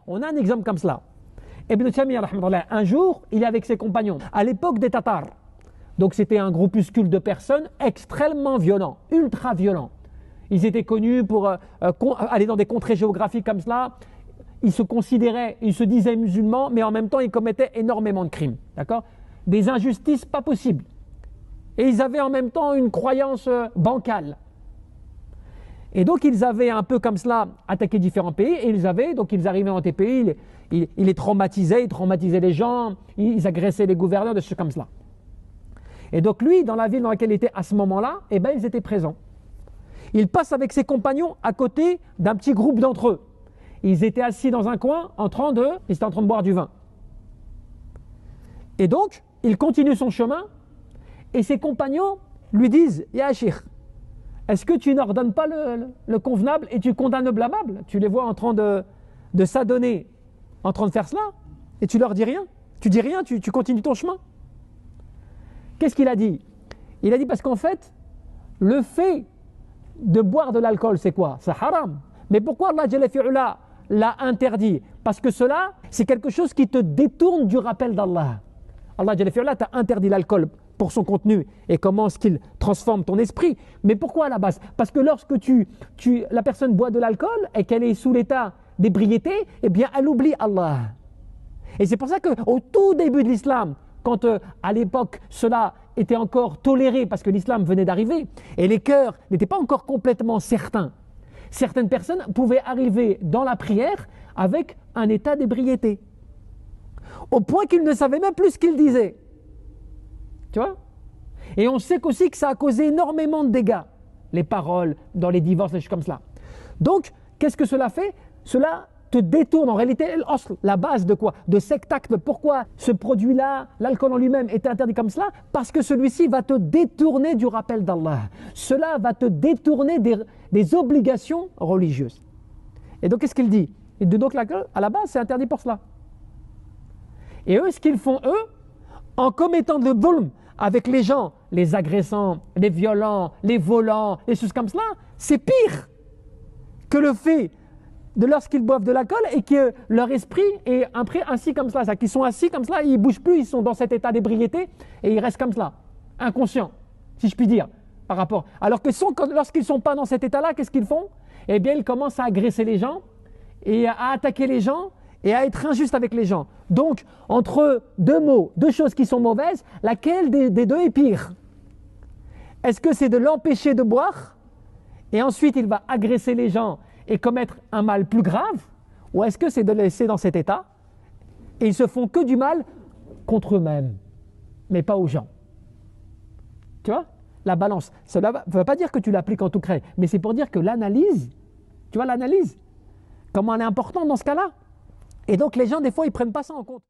On a un exemple comme cela. Ibn Taymiyyah, un jour, il est avec ses compagnons, à l'époque des Tatars. Donc c'était un groupuscule de personnes extrêmement violents, ultra violents. Ils étaient connus pour aller dans des contrées géographiques comme cela. Ils se disaient musulmans, mais en même temps, ils commettaient énormément de crimes. D'accord ? Des injustices pas possibles. Et ils avaient en même temps une croyance bancale. Et donc, ils avaient un peu comme cela attaqué différents pays. Et ils arrivaient dans des pays, ils les traumatisaient, ils traumatisaient les gens, ils agressaient les gouverneurs, des choses comme cela. Et donc, lui, dans la ville dans laquelle il était à ce moment-là, eh ben, ils étaient présents. Il passe avec ses compagnons à côté d'un petit groupe d'entre eux. Ils étaient assis dans un coin, ils étaient en train de boire du vin. Et donc, il continue son chemin, et ses compagnons lui disent « Ya Cheikh, est-ce que tu n'ordonnes pas le convenable et tu condamnes le blâmable ?» Tu les vois en train de s'adonner, en train de faire cela, et tu leur dis rien. Tu dis rien, tu continues ton chemin. Qu'est-ce qu'il a dit? Il a dit parce qu'en fait, le fait de boire de l'alcool, c'est quoi? C'est haram. Mais pourquoi Allah Jalla fi'ula l'a interdit? Parce que cela, c'est quelque chose qui te détourne du rappel d'Allah. Allah Jalla fi'ula t'a interdit l'alcool pour son contenu et comment est-ce qu'il transforme ton esprit. Mais pourquoi à la base? Parce que lorsque la personne boit de l'alcool et qu'elle est sous l'état d'ébriété, eh bien elle oublie Allah. Et c'est pour ça qu'au tout début de l'islam, quand à l'époque cela était encore toléré parce que l'islam venait d'arriver et les cœurs n'étaient pas encore complètement certains, certaines personnes pouvaient arriver dans la prière avec un état d'ébriété, au point qu'ils ne savaient même plus ce qu'ils disaient. Tu vois? Et on sait aussi que ça a causé énormément de dégâts, les paroles, dans les divorces, des choses comme cela. Donc, qu'est-ce que cela fait? Cela te détourne, en réalité, la base de quoi? De cet acte. Pourquoi ce produit-là, l'alcool en lui-même, est interdit comme cela? Parce que celui-ci va te détourner du rappel d'Allah. Cela va te détourner des obligations religieuses. Et donc, qu'est-ce qu'il dit? Il dit donc l'alcool, à la base, c'est interdit pour cela. Et eux, ce qu'ils font, eux, en commettant le dhulm avec les gens, les agressants, les violents, les volants, les choses comme cela, c'est pire que le fait de lorsqu'ils boivent de l'alcool et que leur esprit est ainsi comme cela. C'est-à-dire qu'ils sont assis comme cela, ils ne bougent plus, ils sont dans cet état d'ébriété et ils restent comme cela, inconscients, si je puis dire, par rapport. Alors que lorsqu'ils ne sont pas dans cet état-là, qu'est-ce qu'ils font? Eh bien, ils commencent à agresser les gens et à attaquer les gens et à être injustes avec les gens. Donc, entre deux choses qui sont mauvaises, laquelle des deux est pire? Est-ce que c'est de l'empêcher de boire et ensuite il va agresser les gens et commettre un mal plus grave, ou est-ce que c'est de les laisser dans cet état et ils se font que du mal contre eux-mêmes, mais pas aux gens? Tu vois? La balance. Cela ne veut pas dire que tu l'appliques en tout cas, mais c'est pour dire que l'analyse, tu vois l'analyse, comment elle est importante dans ce cas-là. Et donc les gens, des fois, ils ne prennent pas ça en compte.